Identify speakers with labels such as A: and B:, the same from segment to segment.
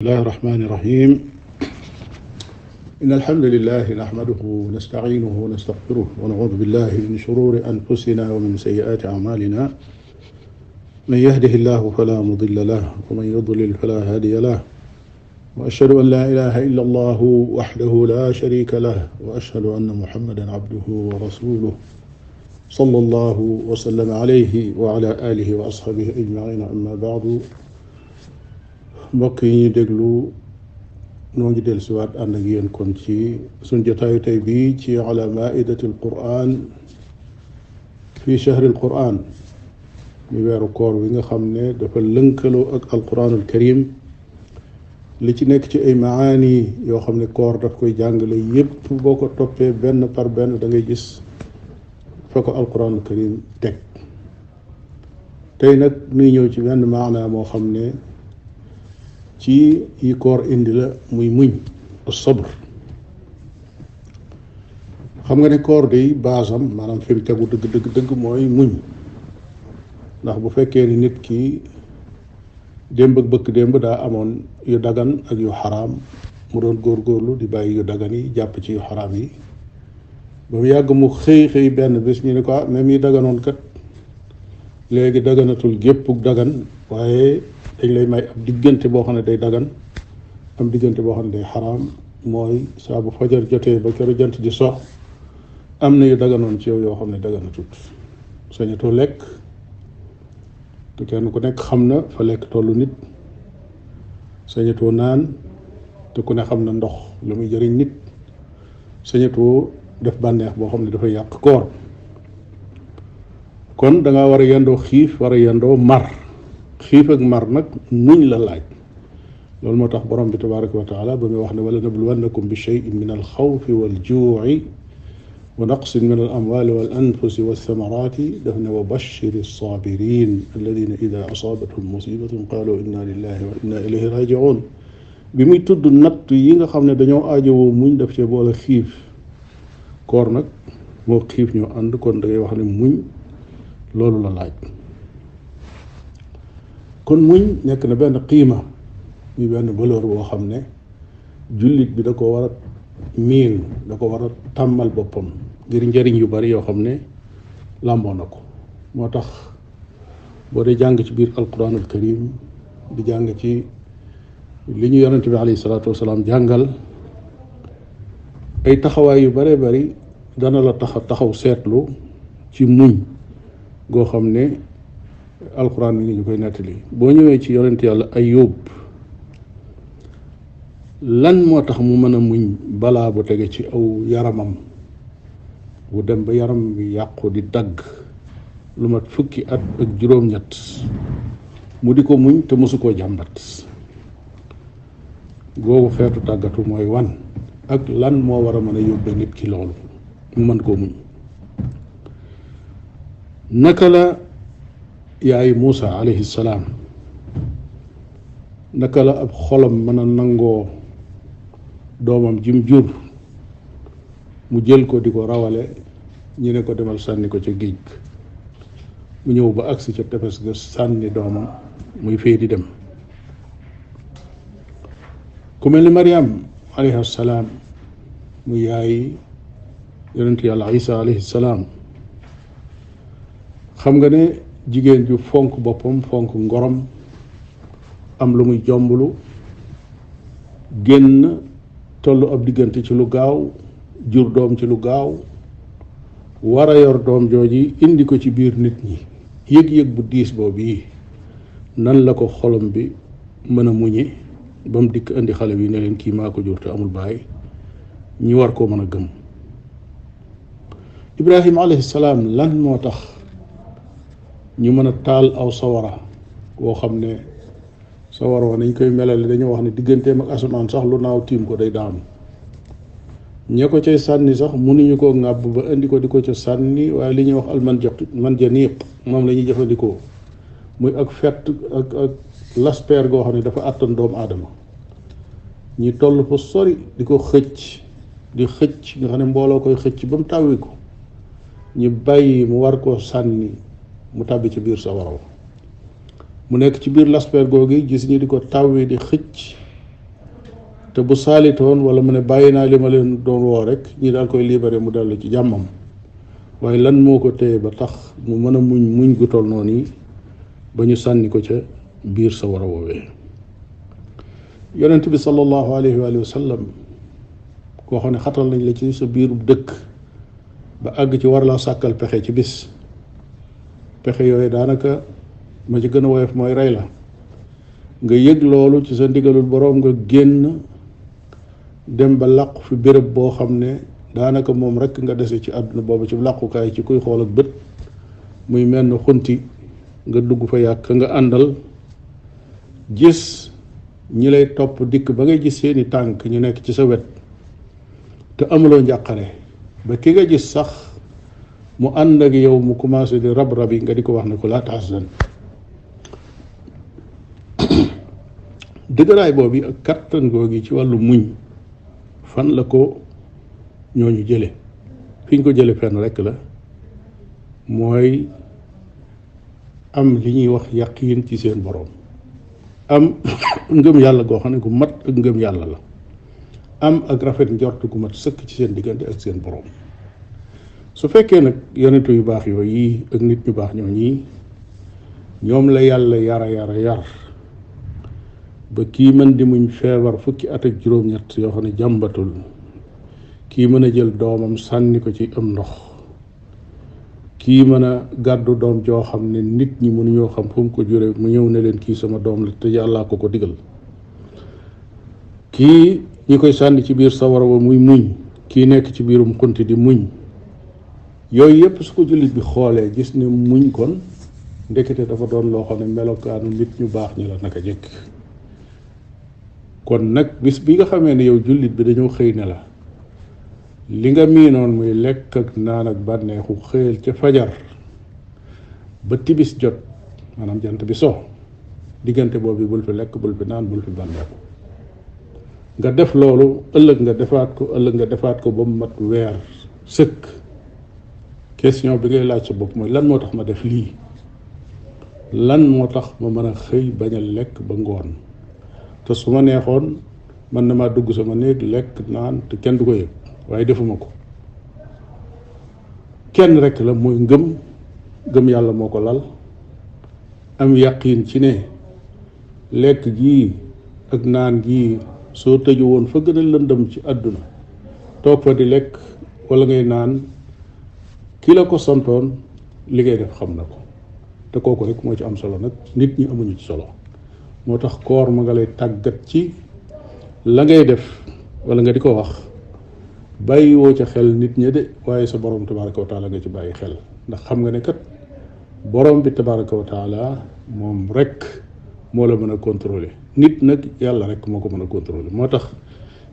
A: الله الرحمن الرحيم إن الحمد لله نحمده ونستعينه ونستغفره ونعوذ بالله من شرور أنفسنا ومن سيئات أعمالنا من يهده الله فلا مضل له ومن يضلل فلا هادي له وأشهد أن لا إله إلا الله وحده لا شريك له وأشهد أن محمدا عبده ورسوله صلى الله وسلم عليه وعلى آله وأصحابه أجمعين أما بعد mbokk yi ñuy déglu noo ngi del siwaat ànd ak yéen kon ci suñ jotaayu tey bii ci ala maidati alquran fi chahri alquran ñu weeru koor wi nga xam ne dafa lënkaloo ak alquranul karim li ci nekk ci ay maani yoo xam ne koor daf koy jàngale yépp boo ko toppee benn par benn da ngay gis fa ko alquranul karim teg tey nag nuy ñëw ci benn maana moo xam ne ci yi koor indi la muy muñ as-sabr xam nga ne koor day baasam maanaam fi mu tegu dëgg mooy muñ ndax bu fekkee ni nit ki démb ak bëkk démb daa amoon yu dagan ak yu xaraam mu doon góorgóorlu di bàyyi yu dagan yi jàpp ci yu xaraam yi ba mu yàgg mu xëy benn bés ñu ne ko même yi daganoon kat léegi daganatul géppuk dagan waaye dañ lay may ab diggante boo xam ne day dagan am diggante boo xam ne day xaraam mooy saa bu fajar jotee ba keroog jant di sox am na yu daganoon ci yow yoo xam ne daganatut sañatoo lekk te kenn ku nekk xam na fa lekk tollu nit sañatoo naan te ku ne xam na ndox lu muy jëriñ nit sañatoo def bànneex boo xam ne dafay yàq koor kon da nga war a yendoo xiif war a yendoo mar xiif ak mar nag muñ la laaj loolu moo tax borom bi tabaraka wa taala ba muy wax ne wala nabluwannakum bi cheyin min alxawfi waljuuci wa naqsin min al amwali wal anfusi walthamarati daf ne wa bashiri alsabirin alladina ida asaabathum musibatun qalu inna lillahi wa inna ilayhi rajiun bi muy tudd natt yi nga xam ne dañoo aajowoo muñ daf cee boole xiif koor nag moo xiif ñoo ànd kon da ngay wax ne muñ loolu la laaj kon muñ nekk na benn qiima muy benn valeur boo xam ne jullit bi da ko war a miin da ko war a tàmmal boppam ngir njëriñ yu bari yoo xam ne làmboo na ko moo tax boo dee jàng ci biir alquranul karim di jàng ci li ñu yonente bi alayhi salaatu wasalaam jàngal ay taxawaay yu bare bari dana la taxaw seetlu ci muñ goo xam ne alquran mi ngi ñu koy nettali boo ñëwee ci yonent yàlla ayub lan moo tax mu mën a muñ balaa bu tege ci aw yaramam bu dem ba yaram bi yàqu di dagg lu mat fukki at ak juróom-ñett mu di ko muñ te mosu koo jàmbat googu xeetu tàggatu mooy wan ak lan moo war a mën a yóbbe nit ki loolu mu mën koo muñ naka la yaay Muusa alayhi salaam naka la ab xolam mën a nangoo doomam jim jur mu jël ko di ko rawale ñu ne ko demal sànni ko ca géej mu ñëw ba agsi ca tefes ga sànni doomam muy fee di dem ku mel ni Mariam alayhi salaam mu yaay yonent yàlla Isa alayhi salaam xam nga ne jigéen ju fonk boppam fonk ngorom am lu muy jomblu génn tollu ab diggante ci lu gaaw jur doom ci lu gaaw war a yor doom jooji indi ko ci biir nit ñi yëg-yëg bu diis boobu yi nan la ko xolom bi mën a muñe ba mu dikk indi xale bi ne leen kii maa ko jur te amul baay ñi war koo mën a gëm Ibrahima alayhi salaam lan moo tax ñu mën a taal aw sawara woo xam ne sawara wa nañ koy melale dañoo wax ne digganteem ak asamaan sax lu naaw tiim ko day daanu ñe ko cay sànni sax mënuñu koo ŋàbb ba indi ko di ko ca sànni waaye li ñuy wax almanjaniq moom la ñuy jëfandikoo muy ak fett ak lasper goo xam ne dafa àttan doomu aadama ñi toll fa sori di ko xëcc di xëcc nga xam ne mbooloo koy xëcc ba mu tàwwi ko ñu bàyyi mu war koo sànni mu tàbbi ci biir sawara mu nekk ci biir lasper googu gis ñi di ko tàwwi di xëcc te bu saalitoon wala mu ne bàyyi naa li ma leen doon woo rek ñi daal koy libéré mu dellu ci jàmmam. waaye lan moo ko téye ba tax mu mën a muñ gu toll noonu yi ba ñu sànni ko ca biir sa war a woowee. yonent bi sallallahu alayhi wa sallam koo xam ne xatal nañ la ci sa biirub dëkk ba àgg ci war laa sàkkal pexe ci bis, pexe yooyu daanaka ma ci gën a woyof mooy rey la. nga yëg loolu ci sa ndigalul boroom nga génn dem ba làqu fi béréb boo xam ne daanaka moom rekk nga dese ci àdduna boobu ci làqukaay ci kuy xool ak bët, muy mel ne xunti nga dugg fa yàq nga àndal gis ñi lay topp dikk ba ngay gis seeni tànk ñu nekk ci sa wet te amuloo njàqare ba ki nga gis sax mu ànd ak yow mu commencé di rab yi nga di ko wax ne ko laa tahzan. dëgëraay boobu ak kattan googi ci wàllu muñ fan la ko ñooñu jële? fi ñu ko jële fenn rekk la, mooy am li ñuy wax yaqiin ci seen boroom, am ngëm yàlla goo xam ne gu mat ak ngëm yàlla la, am ak rafet njort gu mat sëkk ci seen diggante ak seen boroom. su fekkee nag yonentu yu baax yooyu yi ak nit ñu baax ñooñi ñoom la yàlla yar ba kii mën di muñ feebar fukki at ak juróom-ñett yoo xam ne jàmbatul, kii mën a jël doomam sànni ko ci am ndox, kii mën a gàddu doom joo xam ne nit ñi mënuñoo xam fu mu ko jure mu ñëw ne leen kii sama doom la te yàllaa ko digal, kii ñi koy sànni ci biir sawara wa muy muñ, kii nekk ci biirum xunti di muñ. yooyu yépp su ko jullit bi xoolee gis ne muñ kon ndekete dafa doon loo xam ne melokaanu nit ñu baax ñi la naka jëkk. kon nag bis bi nga xamee ne yow jullit bi dañoo xëy ne la li nga miinoon muy lekk ak naan ak bànneexu xëyal ca fajar ba tibis jot, maanaam jant bi so, diggante boobu bul fi lekk, bul fi naan, bul fi bànneexu. nga def loolu ëllëg nga defaat ko ba mu mat weer sëkk. question bi ngay laaj sa bopp mooy lan moo tax ma def lii, lan moo tax ma mën a xëy bañ a lekk ba ngoon, te su ma neexoon man na maa dugg sama néeg lekk naan te kenn du ko yëg, waaye defuma ko. kenn rekk la, mooy gëm yàlla moo ko lal, am yaqiin ci ne lekk gii ak naan gii soo tëju woon fa gën a lëndëm ci àdduna toog fa di lekk walla ngay naan, ki la ko santoon li ngay def xam na ko, te kooku rek moo ci am solo. nag nit ñi amuñu ci solo. moo tax koor ma nga lay tàggat ci la ngay def walla nga di ko wax bàyyiwoo ca xel nit ñi de, waaye sa borom tabaraka wa taala nga ci bàyyi xel, ndax xam nga ne kat borom bi tabaraka wa taala moom rek moo la mën a contrôler. nit nag yàlla rek moo ko mën a contrôler. moo tax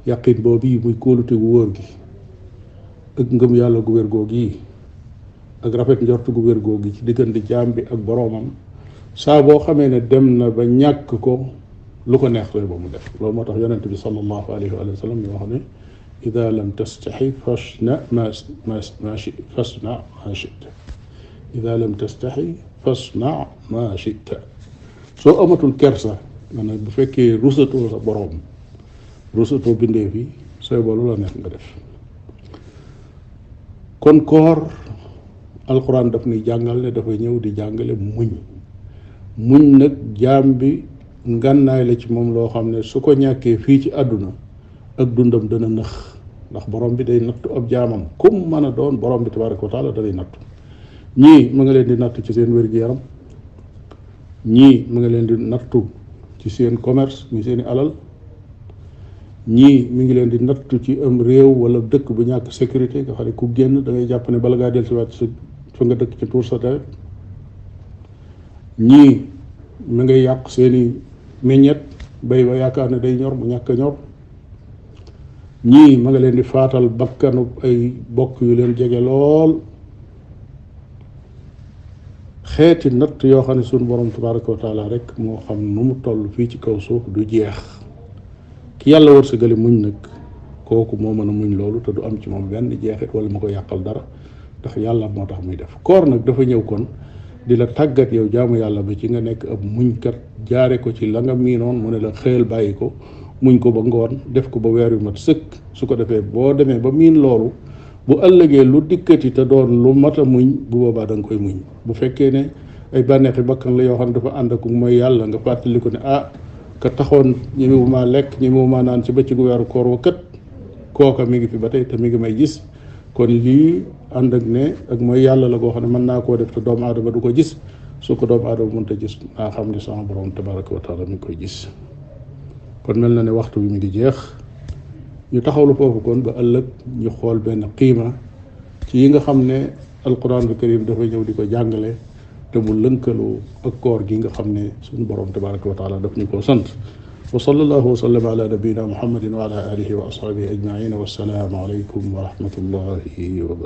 A: yaqin boobu yi muy kóolute gu wóor gi ak ngëm yàlla gu wér googu yi ak rafet njort gu wér googu ci diggante jaam bi ak boroomam, saa boo xamee ne dem na ba ñàkk ko lu ko neex lay ba mu def. loolu moo tax yonent bi sallallahu alayhi wa sallam ñu wax ne ida lam tastaxi fasna ma fasna ma chita, ida lam tastaxi fasna ma chita. soo amatul kersa, maanaam bu fekkee rusatoo sa boroom, rusatoo bindee fi, sooy boolu la neex nga def. kon koor alxuraan daf nuy jàngal ne dafay ñëw di jàngale muñ nag jaam bi ngànnaay la ci moom loo xam ne su ko ñàkkee fii ci àdduna ak dundam dana nëx, ndax borom bi day nattu ab jaamam kum mën a doon. borom bi tabaraka wa taala danay nattu ñii mu nga leen di nattu ci seen wér-gu-yaram, ñii mu nga leen di nattu ci seen commerce muy seeni alal, ñii mi ngi leen di nattu ci am réew wala dëkk bu ñàkk sécurité nga xam ne ku génn da ngay jàpp ne bala ngaa dellusiwaat sa fa nga dëkk ci tuur sa deret. ñii mi ngay yàq seeni meññet bay ba yaakaar ne day ñor mu ñàkk a ñor, ñii ma nga leen di faatal bakkanu ay bokk yu leen jege lool. xeeti natt yoo xam ne suñu borom tabaraka wa taala rek moo xam nu mu toll fii ci kaw suuf du jeex. ki yàlla wërsëgali muñ nag kooku moo mën a muñ loolu te du am ci moom benn jeexit wala ma ko yàqal dara, ndax yàlla moo tax muy def. koor nag dafa ñëw kon di la tàggat yow jaamu yàlla ba ci nga nekk ab muñkat, jaare ko ci la nga miinoon mu ne la xëyal bàyyi ko, muñ ko ba ngoon def ko ba weer yu mat sëkk. su ko defee boo demee ba miin loolu bu ëllëgee lu dikkati te doon lu mat a muñ bu boobaa da nga koy muñ. bu fekkee ne ay bànneexi bakkan la yoo xam ne dafa ànd ak mooy yàlla nga fàttali ko ne ka taxoon ñemewu maa lekk ñemewu maa naan ci bëccëgu weeru koor wa kat kooka mi ngi fi ba tey te mi ngi may gis. kon lii ànd ak ne ak mooy yàlla la goo xam ne mën naa koo def te doomu aadama du ko gis. su ko doomu aadama mënta gis naa xam ne sama borom tabaraka wa taala mi ngi koy gis. kon mel na ne waxtu bi mi ngi jeex ñu taxawlu foofu kon ba ëllëg ñu xool benn qiima ci yi nga xam ne alquranul karim dafa ñëw di ko jàngale te mu lënkaloo ak koor gi nga xam ne suñu borom tabaraka wa taala daf ñu koo sant. wa sallallahu wa sallam ala nabiyina muhammadin wa ala alihi wa ashabihi ajmain wa assalaamu alaykum wa rahmatullahi wa barakatuh.